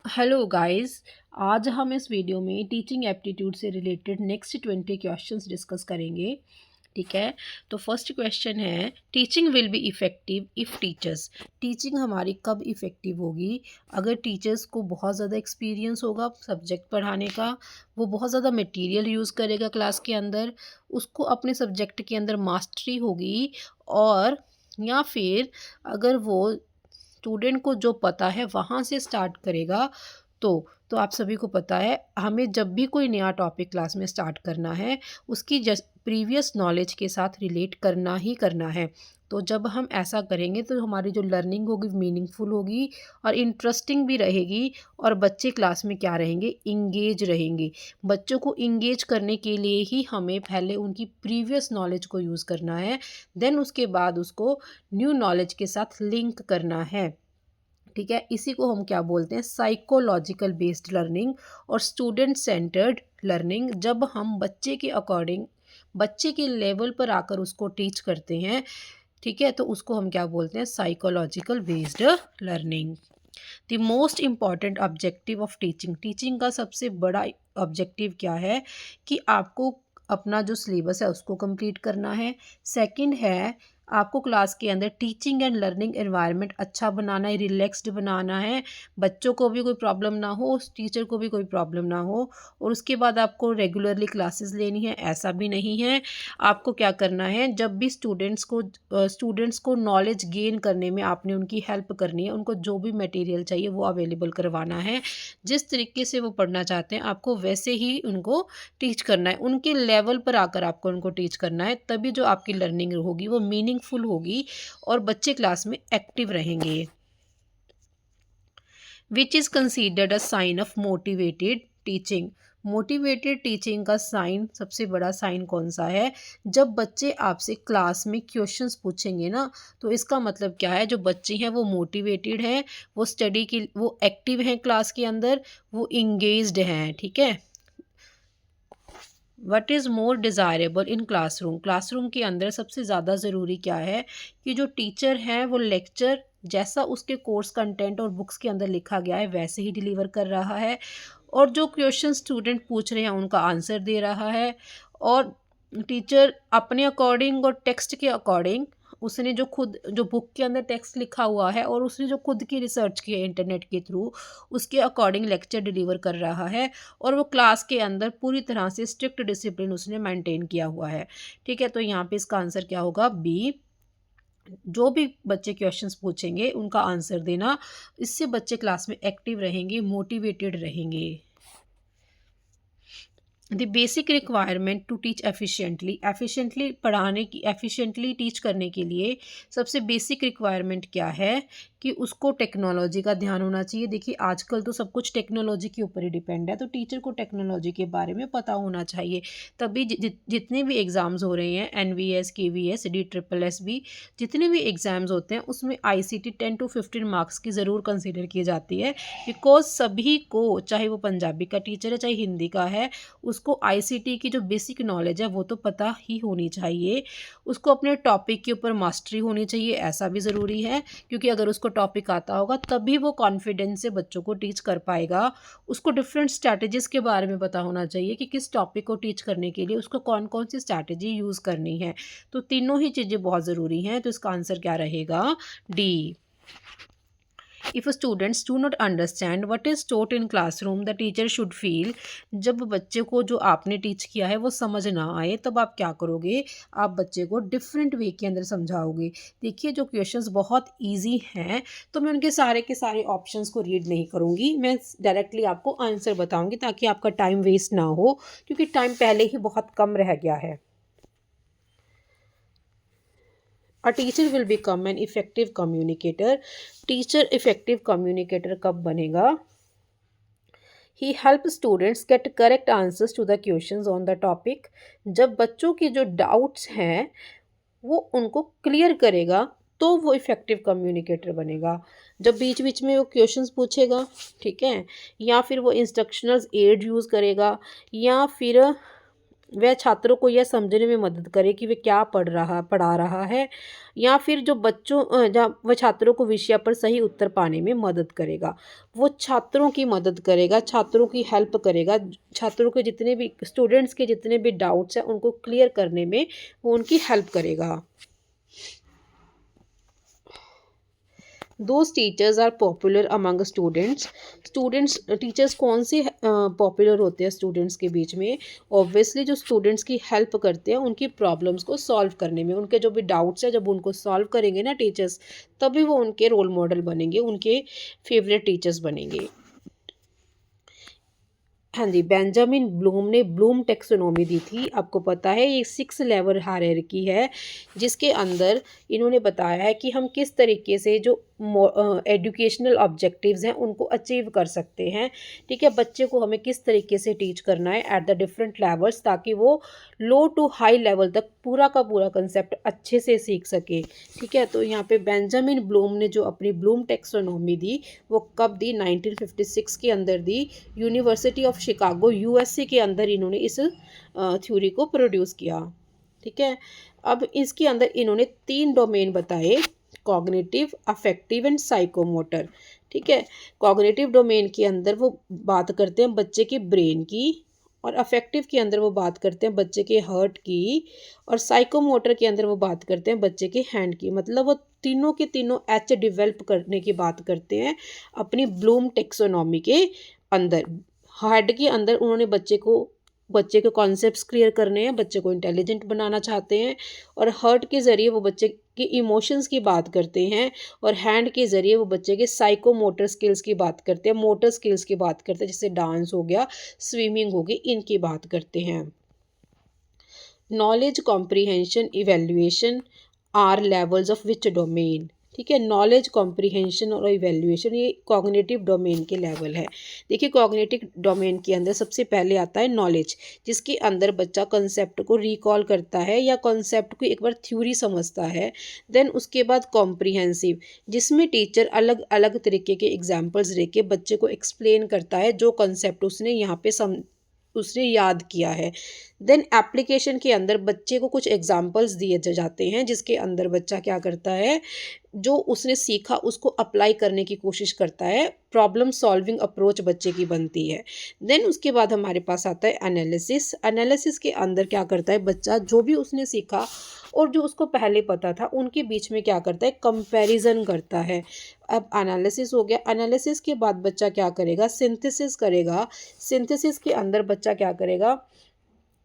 Hello guys. आज हम इस वीडियो में टीचिंग एप्टीट्यूड से रिलेटेड नेक्स्ट 20 क्वेश्चंस डिस्कस करेंगे। ठीक है। तो फर्स्ट क्वेश्चन है, teaching will be effective if teachers. Teaching हमारी कब इफ़ेक्टिव होगी? अगर टीचर्स को बहुत ज़्यादा एक्सपीरियंस होगा सब्जेक्ट पढ़ाने का, वो बहुत ज़्यादा मटेरियल यूज़ करेगा क्लास के अंदर, उसको अपने सब्जेक्ट के अंदर मास्टरी होगी, और या फिर अगर वो स्टूडेंट को जो पता है वहाँ से स्टार्ट करेगा। तो आप सभी को पता है, हमें जब भी कोई नया टॉपिक क्लास में स्टार्ट करना है, उसकी जस्ट प्रीवियस नॉलेज के साथ रिलेट करना ही करना है। तो जब हम ऐसा करेंगे तो हमारी जो लर्निंग होगी मीनिंगफुल होगी और इंटरेस्टिंग भी रहेगी, और बच्चे क्लास में क्या रहेंगे, इंगेज रहेंगे। बच्चों को इंगेज करने के लिए ही हमें पहले उनकी प्रीवियस नॉलेज को यूज़ करना है, देन उसके बाद उसको न्यू नॉलेज के साथ लिंक करना है। ठीक है, इसी को हम क्या बोलते हैं, साइकोलॉजिकल बेस्ड लर्निंग और स्टूडेंट सेंटर्ड लर्निंग। जब हम बच्चे के अकॉर्डिंग, बच्चे के लेवल पर आकर उसको टीच करते हैं, ठीक है, तो उसको हम क्या बोलते हैं, psychological based learning. The most important objective of teaching. Teaching का सबसे बड़ा ऑब्जेक्टिव क्या है कि आपको अपना जो सिलेबस है उसको कंप्लीट करना है। सेकंड है, आपको क्लास के अंदर टीचिंग एंड लर्निंग एनवायरनमेंट अच्छा बनाना है, रिलैक्स्ड बनाना है, बच्चों को भी कोई प्रॉब्लम ना हो, उस टीचर को भी कोई प्रॉब्लम ना हो। और उसके बाद आपको रेगुलरली क्लासेस लेनी है, ऐसा भी नहीं है। आपको क्या करना है, जब भी स्टूडेंट्स को नॉलेज गेन करने में आपने उनकी हेल्प करनी है, उनको जो भी मटेरियल चाहिए वो अवेलेबल करवाना है। जिस तरीके से वो पढ़ना चाहते हैं आपको वैसे ही उनको टीच करना है, उनके लेवल पर आकर आपको उनको टीच करना है। तभी जो आपकी लर्निंग होगी वो मीनिंगफुल होगी और बच्चे क्लास में एक्टिव रहेंगे। Which is considered a sign of motivated teaching. Motivated teaching का साइन, सबसे बड़ा साइन कौन सा है? जब बच्चे आपसे क्लास में क्वेश्चंस पूछेंगे ना, तो इसका मतलब क्या है, जो बच्चे हैं वो मोटिवेटेड हैं, वो स्टडी की, वो एक्टिव हैं क्लास के अंदर, वो इंगेज्ड हैं। ठीक है। What is more desirable in classroom. Classroom के अंदर सबसे ज़्यादा ज़रूरी क्या है कि जो टीचर है वो लेक्चर जैसा उसके कोर्स कंटेंट और बुक्स के अंदर लिखा गया है वैसे ही डिलीवर कर रहा है, और जो क्वेश्चन स्टूडेंट पूछ रहे हैं उनका आंसर दे रहा है, और टीचर अपने अकॉर्डिंग और टेक्स्ट के अकॉर्डिंग, उसने जो खुद जो बुक के अंदर टेक्स्ट लिखा हुआ है और उसने जो खुद की रिसर्च की है इंटरनेट के थ्रू, उसके अकॉर्डिंग लेक्चर डिलीवर कर रहा है, और वो क्लास के अंदर पूरी तरह से स्ट्रिक्ट डिसिप्लिन उसने मेंटेन किया हुआ है। ठीक है, तो यहाँ पे इसका आंसर क्या होगा, बी। जो भी बच्चे क्वेश्चंस पूछेंगे उनका आंसर देना, इससे बच्चे क्लास में एक्टिव रहेंगे, मोटिवेटेड रहेंगे। The basic requirement to teach efficiently. Efficiently पढ़ाने की, एफिशिएंटली टीच करने के लिए सबसे बेसिक रिक्वायरमेंट क्या है कि उसको टेक्नोलॉजी का ध्यान होना चाहिए। देखिए आजकल तो सब कुछ टेक्नोलॉजी के ऊपर ही डिपेंड है, तो टीचर को टेक्नोलॉजी के बारे में पता होना चाहिए। तभी जितने भी एग्ज़ाम्स हो रहे हैं, NVS, KVS, DSSS, जितने भी एग्ज़ाम्स होते हैं उसमें ICT 10 to 15 मार्क्स की ज़रूर कंसिडर की जाती है, बिकॉज सभी को, चाहे वो पंजाबी का टीचर है चाहे हिंदी का है, उसको आईसीटी की जो बेसिक नॉलेज है वो तो पता ही होनी चाहिए। उसको अपने टॉपिक के ऊपर मास्टरी होनी चाहिए, ऐसा भी ज़रूरी है, क्योंकि अगर उसको टॉपिक आता होगा तभी वो कॉन्फिडेंस से बच्चों को टीच कर पाएगा। उसको डिफरेंट स्ट्रैटेजीज़ के बारे में पता होना चाहिए कि किस टॉपिक को टीच करने के लिए उसको कौन कौन सी स्ट्रैटेजी यूज़ करनी है। तो तीनों ही चीज़ें बहुत ज़रूरी हैं, तो इसका आंसर क्या रहेगा, D. If students do not understand what is taught in classroom the teacher should feel. जब बच्चे को जो आपने टीच किया है वो समझ ना आए, तब आप क्या करोगे, आप बच्चे को डिफरेंट वे के अंदर समझाओगे। देखिए जो क्वेश्चंस बहुत ईजी हैं, तो मैं उनके सारे के सारे ऑप्शंस को रीड नहीं करूँगी, मैं डायरेक्टली आपको आंसर बताऊँगी ताकि आपका टाइम वेस्ट ना हो, क्योंकि टाइम पहले ही बहुत कम रह गया है। A teacher will become an effective communicator. Teacher effective communicator कब बनेगा? He help students get correct answers to the questions on the topic. जब बच्चों की जो डाउट्स हैं वो उनको क्लियर करेगा, तो वो इफ़ेक्टिव कम्युनिकेटर बनेगा। जब बीच बीच में वो क्वेश्चंस पूछेगा, ठीक है, या फिर वो इंस्ट्रक्शनल्स एड यूज़ करेगा, या फिर वह छात्रों को यह समझने में मदद करे कि वे क्या पढ़ा रहा है, या फिर जो जहाँ वह छात्रों को विषय पर सही उत्तर पाने में मदद करेगा। वो छात्रों की मदद करेगा, छात्रों की हेल्प करेगा, छात्रों के जितने भी स्टूडेंट्स के जितने भी डाउट्स हैं उनको क्लियर करने में वो उनकी हेल्प करेगा। Those teachers are popular among students teachers कौन से पॉपुलर होते हैं स्टूडेंट्स के बीच में? ऑब्वियसली जो स्टूडेंट्स की हेल्प करते हैं उनकी प्रॉब्लम्स को सॉल्व करने में, उनके जो भी डाउट्स हैं जब उनको सॉल्व करेंगे ना टीचर्स, तभी वो उनके रोल मॉडल बनेंगे, उनके फेवरेट टीचर्स बनेंगे। हाँ जी, बेंजामिन ब्लूम ने ब्लूम टैक्सोनॉमी दी थी। आपको पता है ये 6 लेवल हायरार्की है, जिसके अंदर इन्होंने बताया है कि हम किस तरीके से जो एजुकेशनल ऑब्जेक्टिव्स हैं उनको अचीव कर सकते हैं। ठीक है, बच्चे को हमें किस तरीके से टीच करना है एट द डिफरेंट लेवल्स, ताकि वो लो टू हाई लेवल तक पूरा का पूरा कंसेप्ट अच्छे से सीख सके। ठीक है, तो यहाँ पे बेंजामिन ब्लूम ने जो अपनी ब्लूम टैक्सोनॉमी दी वो कब दी? 1956 के अंदर दी। यूनिवर्सिटी ऑफ शिकागो यूएसए के अंदर इन्होंने इस थ्योरी को प्रोड्यूस किया। ठीक है, अब इसके अंदर इन्होंने 3 डोमेन बताए, कॉग्निटिव, अफेक्टिव एंड साइकोमोटर। ठीक है, कॉग्निटिव डोमेन के अंदर वो बात करते हैं बच्चे के ब्रेन की, और अफेक्टिव के अंदर वो बात करते हैं बच्चे के हर्ट की, और साइकोमोटर के अंदर वो बात करते हैं बच्चे के हैंड की। मतलब वो तीनों के तीनों एच डेवलप करने की बात करते हैं अपनी ब्लूम टेक्सोनॉमी के अंदर। हेड के अंदर उन्होंने बच्चे के कॉन्सेप्ट्स क्लियर करने हैं, बच्चे को इंटेलिजेंट बनाना चाहते हैं, और हर्ट के ज़रिए वो बच्चे के इमोशंस की बात करते हैं, और हैंड के ज़रिए वो बच्चे के साइकोमोटर स्किल्स की बात करते हैं, मोटर स्किल्स की बात करते हैं, जैसे डांस हो गया, स्विमिंग हो गई, इनकी बात करते हैं। Knowledge comprehension evaluation are levels of which domain? ठीक है, नॉलेज कॉम्प्रीहेंशन और इवेल्युएशन ये कॉग्निटिव डोमेन के लेवल है। देखिए, कॉग्निटिव डोमेन के अंदर सबसे पहले आता है नॉलेज, जिसके अंदर बच्चा कंसेप्ट को रिकॉल करता है या कंसेप्ट को एक बार थ्योरी समझता है। देन उसके बाद कॉम्प्रीहेंसिव, जिसमें टीचर अलग अलग तरीके के एग्जाम्पल्स देके बच्चे को एक्सप्लेन करता है जो कंसेप्ट उसने यहाँ पे उसने याद किया है। देन एप्लीकेशन के अंदर बच्चे को कुछ एग्जाम्पल्स दिए जाते हैं, जिसके अंदर बच्चा क्या करता है, जो उसने सीखा उसको अप्लाई करने की कोशिश करता है, प्रॉब्लम सॉल्विंग अप्रोच बच्चे की बनती है। देन उसके बाद हमारे पास आता है एनालिसिस। एनालिसिस के अंदर क्या करता है बच्चा, जो भी उसने सीखा और जो उसको पहले पता था उनके बीच में क्या करता है, कंपैरिजन करता है। अब एनालिसिस हो गया, एनालिसिस के बाद बच्चा क्या करेगा, सिंथेसिस करेगा। सिंथेसिस के अंदर बच्चा क्या करेगा,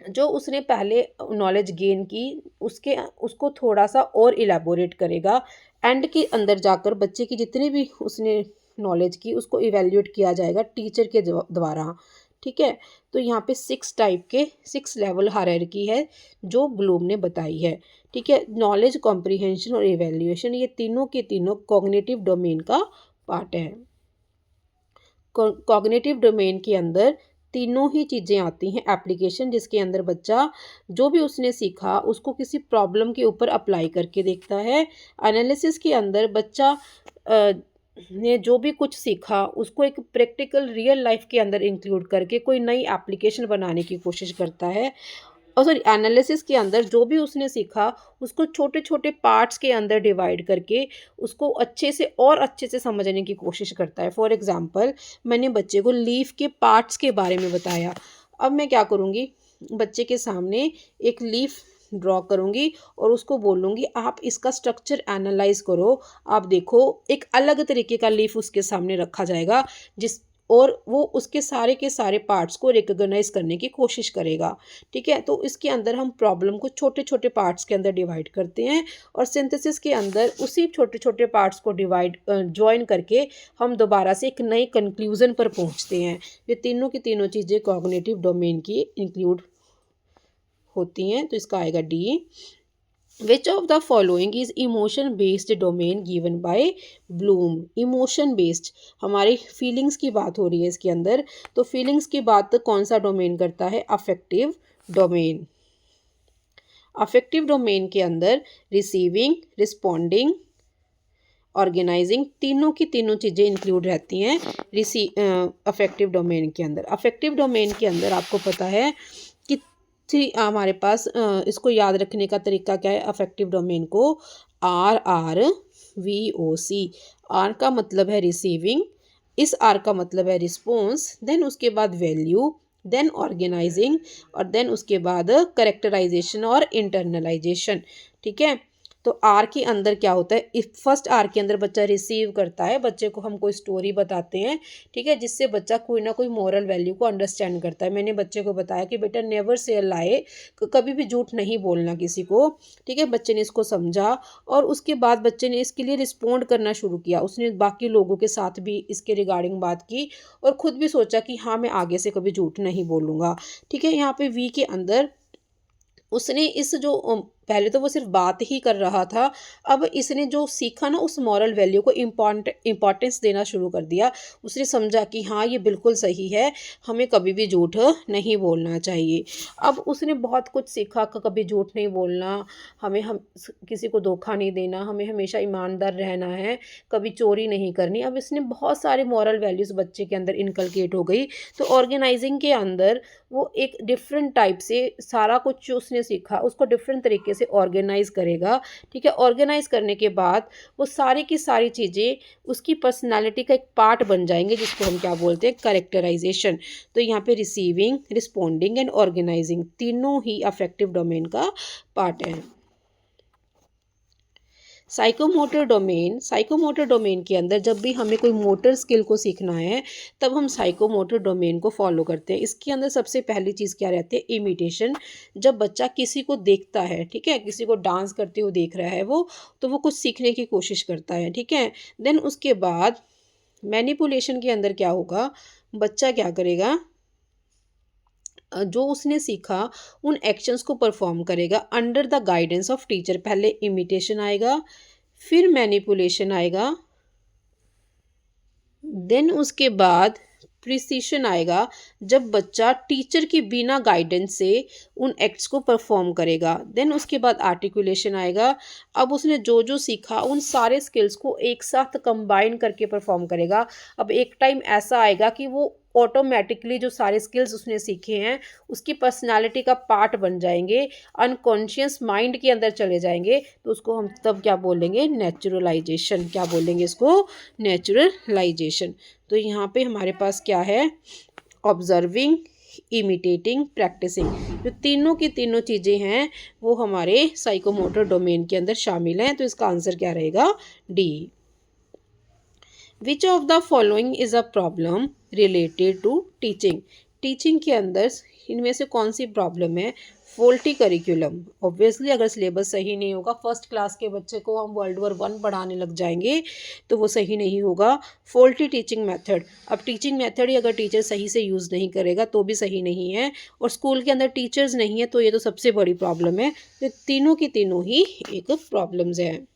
जो उसने पहले नॉलेज गेन की उसको थोड़ा सा और इलेबोरेट करेगा। एंड के अंदर जाकर बच्चे की जितनी भी उसने नॉलेज की उसको इवेल्यूएट किया जाएगा टीचर के द्वारा। ठीक है, तो यहाँ पे 6 लेवल हायरार्की है जो ब्लूम ने बताई है। ठीक है, नॉलेज, कॉम्प्रीहेंशन और इवेल्युएशन ये तीनों के तीनों कॉग्निटिव डोमेन का पार्ट है। कॉग्निटिव डोमेन के अंदर तीनों ही चीज़ें आती हैं। एप्लीकेशन, जिसके अंदर बच्चा जो भी उसने सीखा उसको किसी प्रॉब्लम के ऊपर अप्लाई करके देखता है। एनालिसिस के अंदर बच्चा ने जो भी कुछ सीखा उसको एक प्रैक्टिकल रियल लाइफ के अंदर इंक्लूड करके कोई नई एप्लीकेशन बनाने की कोशिश करता है। और सॉरी, एनालिसिस के अंदर जो भी उसने सीखा उसको छोटे छोटे पार्ट्स के अंदर डिवाइड करके उसको अच्छे से समझने की कोशिश करता है। फॉर एग्जांपल, मैंने बच्चे को लीफ के पार्ट्स के बारे में बताया। अब मैं क्या करूँगी, बच्चे के सामने एक लीफ ड्रॉ करूँगी और उसको बोलूँगी आप इसका स्ट्रक्चर एनालाइज करो। आप देखो, एक अलग तरीके का लीफ उसके सामने रखा जाएगा और वो उसके सारे के सारे पार्ट्स को रिकॉग्नाइज करने की कोशिश करेगा। ठीक है, तो इसके अंदर हम प्रॉब्लम को छोटे छोटे पार्ट्स के अंदर डिवाइड करते हैं, और सिंथेसिस के अंदर उसी छोटे छोटे पार्ट्स को जॉइन करके हम दोबारा से एक नए कंक्लूजन पर पहुंचते हैं। ये तीनों की तीनों चीज़ें कॉग्निटिव डोमेन की इंक्लूड होती हैं। तो इसका आएगा D. Which of the following is emotion based domain given by Bloom? Emotion based, हमारी फीलिंग्स की बात हो रही है इसके अंदर, तो फीलिंग्स की बात कौन सा डोमेन करता है, अफेक्टिव डोमेन। अफेक्टिव डोमेन के अंदर रिसीविंग, रिस्पॉन्डिंग, ऑर्गेनाइजिंग, तीनों की तीनों चीज़ें इंक्लूड रहती हैं अफेक्टिव डोमेन के अंदर। अफेक्टिव डोमेन के अंदर आपको पता है कि थ्री हमारे पास इसको याद रखने का तरीका क्या है अफेक्टिव डोमेन को, RRVOC। आर का मतलब है रिसीविंग, इस आर का मतलब है रिस्पॉन्स, देन उसके बाद वैल्यू, देन ऑर्गेनाइजिंग, और देन उसके बाद करेक्टराइजेशन और इंटरनलाइजेशन। ठीक है, तो आर के अंदर क्या होता है, इफ फर्स्ट आर के अंदर बच्चा रिसीव करता है, बच्चे को हम कोई स्टोरी बताते हैं, ठीक है, जिससे बच्चा कोई ना कोई मॉरल वैल्यू को अंडरस्टैंड करता है। मैंने बच्चे को बताया कि बेटा नेवर से अ लाई, कभी भी झूठ नहीं बोलना किसी को। ठीक है, बच्चे ने इसको समझा और उसके बाद बच्चे ने इसके लिए रिस्पोंड करना शुरू किया। उसने बाकी लोगों के साथ भी इसके रिगार्डिंग बात की और ख़ुद भी सोचा कि हाँ मैं आगे से कभी झूठ नहीं बोलूँगा। ठीक है, यहाँ पे वी के अंदर उसने इस जो पहले तो वो सिर्फ बात ही कर रहा था, अब इसने जो सीखा ना उस मॉरल वैल्यू को इम्पॉर्टेंस देना शुरू कर दिया। उसने समझा कि हाँ ये बिल्कुल सही है, हमें कभी भी झूठ नहीं बोलना चाहिए। अब उसने बहुत कुछ सीखा कि कभी झूठ नहीं बोलना, हम किसी को धोखा नहीं देना, हमें हमेशा ईमानदार रहना है, कभी चोरी नहीं करनी। अब इसने बहुत सारे मॉरल वैल्यूज़ बच्चे के अंदर इनकलकेट हो गई। तो ऑर्गेनाइजिंग के अंदर वो एक डिफरेंट टाइप से सारा कुछ जो उसने सीखा उसको डिफरेंट तरीके से ऑर्गेनाइज करेगा। ठीक है, ऑर्गेनाइज करने के बाद वो सारी की सारी चीज़ें उसकी पर्सनालिटी का एक पार्ट बन जाएंगे, जिसको हम क्या बोलते हैं कैरेक्टराइजेशन। तो यहाँ पे रिसीविंग, रिस्पोंडिंग एंड ऑर्गेनाइजिंग तीनों ही अफेक्टिव डोमेन का पार्ट है। साइकोमोटर डोमेन के अंदर जब भी हमें कोई मोटर स्किल को सीखना है तब हम साइकोमोटर डोमेन को फॉलो करते हैं। इसके अंदर सबसे पहली चीज़ क्या रहती है, इमिटेशन। जब बच्चा किसी को देखता है, ठीक है, किसी को डांस करते हुए देख रहा है वो, तो वो कुछ सीखने की कोशिश करता है। ठीक है, देन उसके बाद मैनिपुलेशन के अंदर क्या होगा, बच्चा क्या करेगा, जो उसने सीखा उन एक्शंस को परफॉर्म करेगा under the guidance of teacher. पहले इमिटेशन आएगा, फिर मैनिपुलेशन आएगा, देन उसके बाद प्रिसिशन आएगा, जब बच्चा टीचर की बिना गाइडेंस से उन एक्ट्स को परफॉर्म करेगा। देन उसके बाद आर्टिकुलेशन आएगा, अब उसने जो जो सीखा उन सारे स्किल्स को एक साथ कंबाइन करके परफॉर्म करेगा। अब एक टाइम ऐसा आएगा कि वो ऑटोमेटिकली जो सारे स्किल्स उसने सीखे हैं उसकी पर्सनालिटी का पार्ट बन जाएंगे, अनकॉन्शियस माइंड के अंदर चले जाएंगे। तो उसको हम तब क्या बोलेंगे, नेचुरलाइजेशन। क्या बोलेंगे इसको, नेचुरलाइजेशन। तो यहाँ पे हमारे पास क्या है, ऑब्जर्विंग, इमिटेटिंग, प्रैक्टिसिंग, जो तीनों की तीनों चीज़ें हैं वो हमारे साइकोमोटर डोमेन के अंदर शामिल हैं। तो इसका आंसर क्या रहेगा, D. Which of the following is a problem related to teaching. Teaching के अंदर इनमें से कौन सी प्रॉब्लम है, फॉल्टी करिकुलम। ऑब्वियसली अगर सिलेबस सही नहीं होगा, फर्स्ट क्लास के बच्चे को हम World War I पढ़ाने लग जाएंगे तो वो सही नहीं होगा। फॉल्टी टीचिंग मेथड, अब टीचिंग मेथड ही अगर टीचर सही से यूज़ नहीं करेगा तो भी सही नहीं है, और स्कूल के अंदर टीचर्स नहीं है तो ये तो सबसे बड़ी प्रॉब्लम है। तो तीनों की तीनों ही एक प्रॉब्लम्स हैं।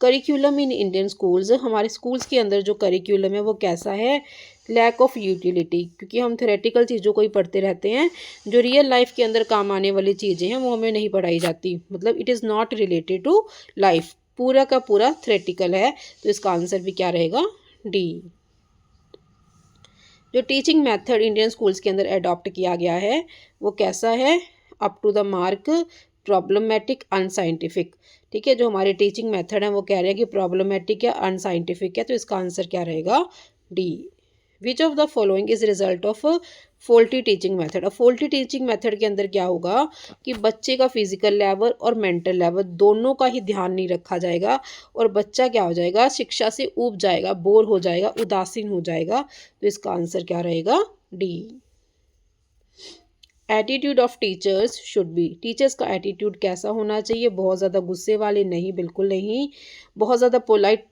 करिकुलम इन इंडियन स्कूल्स, हमारे स्कूल्स के अंदर जो करिकुलम है वो कैसा है, लैक ऑफ यूटिलिटी, क्योंकि हम थ्योरेटिकल चीज़ों को ही पढ़ते रहते हैं, जो रियल लाइफ के अंदर काम आने वाली चीज़ें हैं वो हमें नहीं पढ़ाई जाती, मतलब it is not related to life, पूरा का पूरा थ्योरेटिकल है। तो इसका आंसर भी क्या रहेगा, डी। जो टीचिंग मेथड इंडियन स्कूल्स के अंदर अडॉप्ट किया गया है वो कैसा है, up to the mark, problematic, unscientific. ठीक है, जो हमारे टीचिंग मेथड है वो कह रहे हैं कि प्रॉब्लमेटिक या अनसाइंटिफिक है। तो इसका आंसर क्या रहेगा, D. Which of the following is result of faulty teaching method. अब फॉल्टी टीचिंग मेथड के अंदर क्या होगा कि बच्चे का फिजिकल लेवल और मेंटल लेवल दोनों का ही ध्यान नहीं रखा जाएगा, और बच्चा क्या हो जाएगा, शिक्षा से ऊब जाएगा, बोर हो जाएगा, उदासीन हो जाएगा। तो इसका आंसर क्या रहेगा, D. Attitude of teachers should be, teachers का एटीट्यूड कैसा होना चाहिए, बहुत ज़्यादा गुस्से वाले नहीं, बिल्कुल नहीं, बहुत ज़्यादा पोलाइट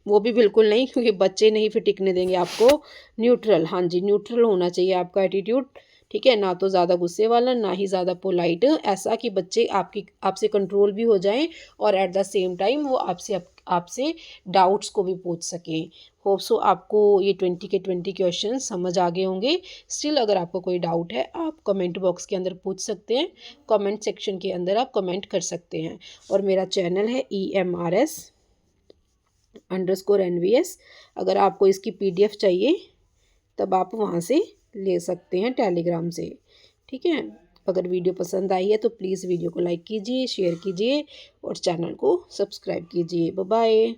वो भी बिल्कुल नहीं, क्योंकि बच्चे नहीं फिर टिकने देंगे आपको। न्यूट्रल, हाँ जी, न्यूट्रल होना चाहिए आपका एटीट्यूड। ठीक है, ना तो ज़्यादा गुस्से वाला ना ही ज़्यादा पोलाइट, ऐसा कि बच्चे आपसे कंट्रोल भी हो जाएं और एट द सेम टाइम वो आपसे डाउट्स को भी पूछ सकें। होप सो आपको ये 20 के 20 क्वेश्चन समझ आ गए होंगे। स्टिल अगर आपको कोई डाउट है आप कमेंट बॉक्स के अंदर पूछ सकते हैं, कमेंट सेक्शन के अंदर आप कमेंट कर सकते हैं। और मेरा चैनल है EMRS_NVS, अगर आपको इसकी PDF चाहिए तब आप वहाँ से ले सकते हैं, टेलीग्राम से। ठीक है, अगर वीडियो पसंद आई है तो प्लीज़ वीडियो को लाइक कीजिए, शेयर कीजिए और चैनल को सब्सक्राइब कीजिए। Bye bye.